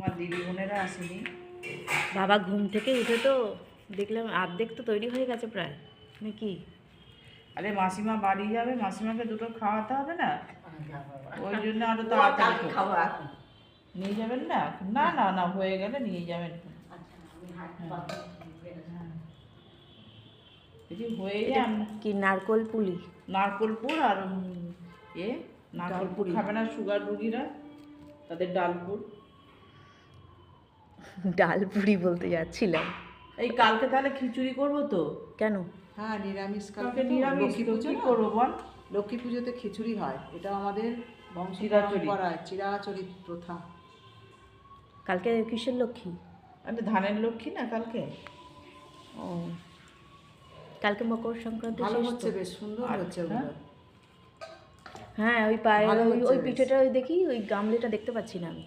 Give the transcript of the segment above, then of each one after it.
আমার দিদি বোনেরা আসেনি। বাবা ঘুম থেকে উঠে তো দেখলাম অর্ধেক তো তৈরি হয়ে গেছে প্রায় নাকি। আরে মাসিমা বাড়ি যাবে, মাসিমাকে দুটো খাওয়াতে হবে না, ওই জন্য আরো তাড়াতাড়ি খাবো এখন। নিয়ে যাবেন না? না না না, হয়ে গেলে নিয়ে যাবেন। যদি হয়ে যায় কি নারকোল পুলি, নারকোলপুর আর নারকোলপুর খাবে না সুগার রুগীরা, তাদের ডালপুর। ডালপুরি বলতে যাচ্ছিলাম। এই কালকে তাহলে খিচুড়ি করবো তো। কেন? হ্যাঁ, নিরামিষ কালকে নিরামিষ, লক্ষ্মী পুজো কি করবো বল? লক্ষ্মী পুজোতে খিচুড়ি হয়, এটা আমাদের চিরাচরি। চিরাচরিত প্রথা। কালকে কিসের লক্ষ্মী? আরে ধানের লক্ষ্মী না কালকে। ও, কালকে মকর সংক্রান্তি। ভালো হচ্ছে, বেশ সুন্দর হচ্ছে ওগুলো। হ্যাঁ, ওই পায়ে ভালো ওই হচ্ছে ওই বেশ। পিঠেটা ওই দেখি, ওই গামলিটা দেখতে পাচ্ছি না আমি।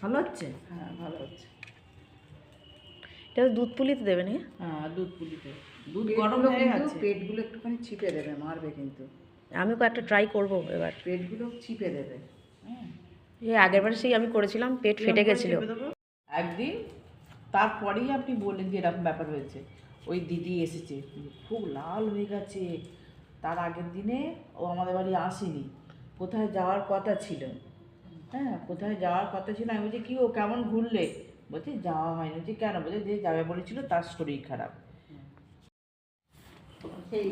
ভালো হচ্ছে, হ্যাঁ ভালো হচ্ছে। এটা দুধ পুলিতে দেবে না? হ্যাঁ, দুধ পুলিতে দুধ গরম হয়ে গেছে। পেটগুলো একটুখানি চিপে দেবে, মারবে কিন্তু। আমি কয়েকটা ট্রাই করব এবার। পেটগুলো চিপে দেবে। হ্যাঁ, এই আগেরবার সেই আমি করেছিলাম, পেট ফেটে গেছিল একদিন। তারপরেই আপনি বললেন যে এরকম ব্যাপার হয়েছে। ওই দিদি এসেছে, খুব লাল হয়ে গেছে। তার আগের দিনে ও আমাদের বাড়ি আসেনি, কোথায় যাওয়ার কথা ছিল। হ্যাঁ, কোথায় যাওয়ার কথা ছিল। আমি বলছি কি ও কেমন ঘুরলে? বলছি যাওয়া হয়নি। বলছি কেন? বলছে যে যাবে বলেছিল তার শরীর খারাপ। সেই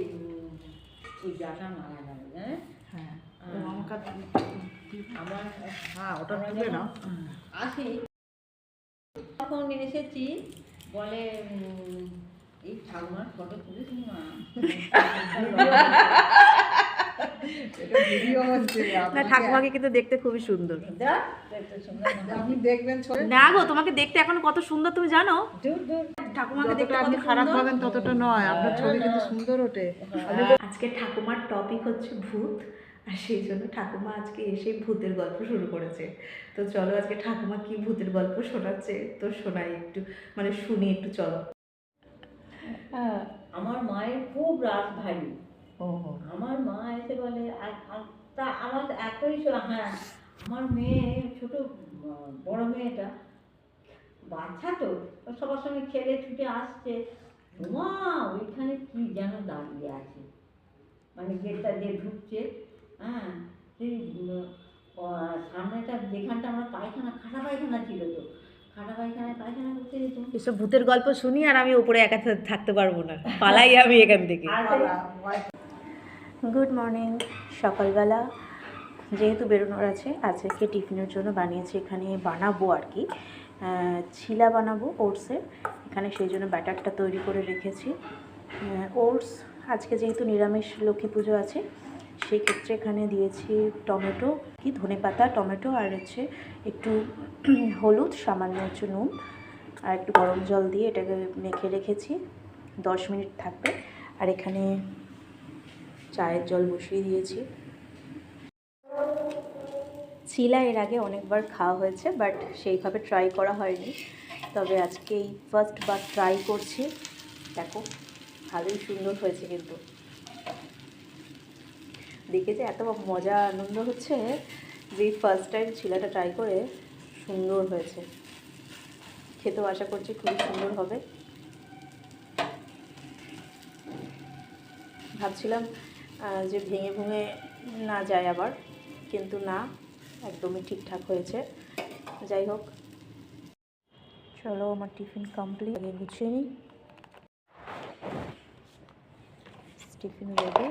ওই জায়গা মারা যাবে। হ্যাঁ, আমার হ্যাঁ, ওটা তুলে নাও। আসি তখন এসেছি, বলে এই ঠাকুমার ফটো তুলিস না। এটা ভিডিও হচ্ছে। না, ঠাকুমাকে কিন্তু দেখতে খুবই সুন্দর। আপনি দেখবেন না গো, তোমাকে দেখতে এখন কত সুন্দর তুমি জানো। ঠাকুমাকে দেখতে আপনি খারাপ পাবেন ততটা নয়, আপনার ছবি কিন্তু সুন্দর ওঠে। আজকে ঠাকুমার টপিক হচ্ছে ভূত, আর সেই জন্য ঠাকুমা আজকে এসে ভূতের গল্প শুরু করেছে। তো চলো আজকে ঠাকুমা কি ভূতের গল্প শোনাচ্ছে তো শোনাই একটু, মানে শুনি একটু, চলো। আমার মায়ের খুব রাত ভারী। ও, আমার মা এসে বলে তা আমার এতই হ্যাঁ, আমার মেয়ে ছোট বড় মেয়েটা বাচ্চা তো, ও সবার সঙ্গে খেলে ছুটে আসছে, মা ওইখানে কি যেন দাঁড়িয়ে আছে, মানে গেটটা দিয়ে ঢুকছে। হ্যাঁ, সেই সামনেটা যেখানটা আমরা পায়খানা, খাটা পায়খানা ছিল, তো খাটা পায়খানায় পায়খানা করতে যেত। এসব ভূতের গল্প শুনি আর আমি উপরে একা থাকতে পারবো না, পালাই আমি এখান থেকে। Good morning. সকালবেলা যেহেতু বেরোনোর আছে, আজকে টিফিনের জন্য বানিয়েছি, এখানে বানাবো আর কি ছিলা বানাবো ওটসের। এখানে সেই জন্য ব্যাটারটা তৈরি করে রেখেছি। ওটস আজকে যেহেতু নিরামিষ লক্ষ্মী পুজো আছে, সেই ক্ষেত্রে এখানে দিয়েছি টমেটো, ধনেপাতা, টমেটো, আর হচ্ছে একটু হলুদ, সামান্য একটু নুন, আর একটু গরম জল দিয়ে এটাকে মেখে রেখেছি। 10 মিনিট থাকবে। আর এখানে চায়ের জল বসিয়ে দিয়েছি। চিলা এর আগে অনেকবার খাওয়া হয়েছে, বাট সেইভাবে ট্রাই করা হয়নি, তবে আজকেই ফার্স্ট বার ট্রাই করছি। দেখো ভালোই সুন্দর হয়েছে, কিন্তু দেখে যে এত মজা আনন্দ হচ্ছে যে ফার্স্ট টাইম চিলাটা ট্রাই করে সুন্দর হয়েছে। খেতেও আশা করছি খুবই সুন্দর হবে। ভাবছিলাম যে ভেঙে ভেঙে না যায় আবার, কিন্তু না, একদমই ঠিকঠাক হয়েছে। যাই হোক, চলো আমার টিফিন কমপ্লিট, আগে গুছিয়ে নিই। Tiffin ready.